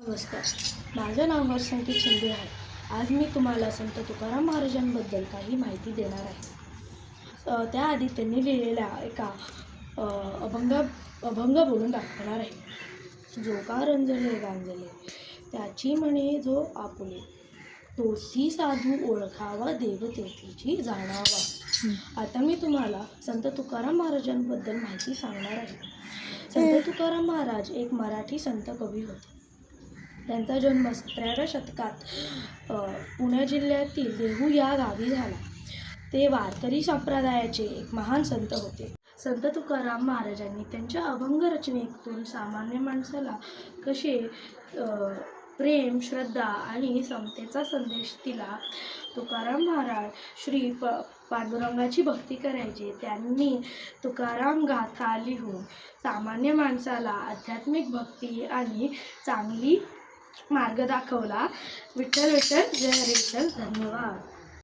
नमस्कार, माझं नाव हर्षंकित शिंदे आहे. आज मी तुम्हाला संत तुकाराम महाराजांबद्दल काही माहिती देणार आहे. त्याआधी त्यांनी लिहिलेल्या एका अभंग बोलून दाखवणार आहे. जो का रंजले गांजले त्याची म्हणे जो आपुले, तोसी साधू ओळखावा देवतेची जाणावा. आता मी तुम्हाला संत तुकाराम महाराजांबद्दल माहिती सांगणार आहे. संत तुकाराम महाराज एक मराठी संत कवी होते. त्यांचा जन्म 17व्या शतकात पुणे जिल्ह्यातील देहू या गावी झाला. ते वारकरी संप्रदायाचे एक महान संत होते. संत तुकाराम महाराजांनी त्यांच्या अभंग रचनेतून सामान्य माणसाला कसे प्रेम, श्रद्धा आणि समतेचा संदेश दिला. तुकाराम महाराज श्री पांडुरंगाची भक्ती करायचे. त्यांनी तुकाराम गाथा लिहून सामान्य माणसाला आध्यात्मिक भक्ती आणि चांगली मार्ग दाखवला. विठ्ठल विठ्ठल, जय हरी विठ्ठल. धन्यवाद.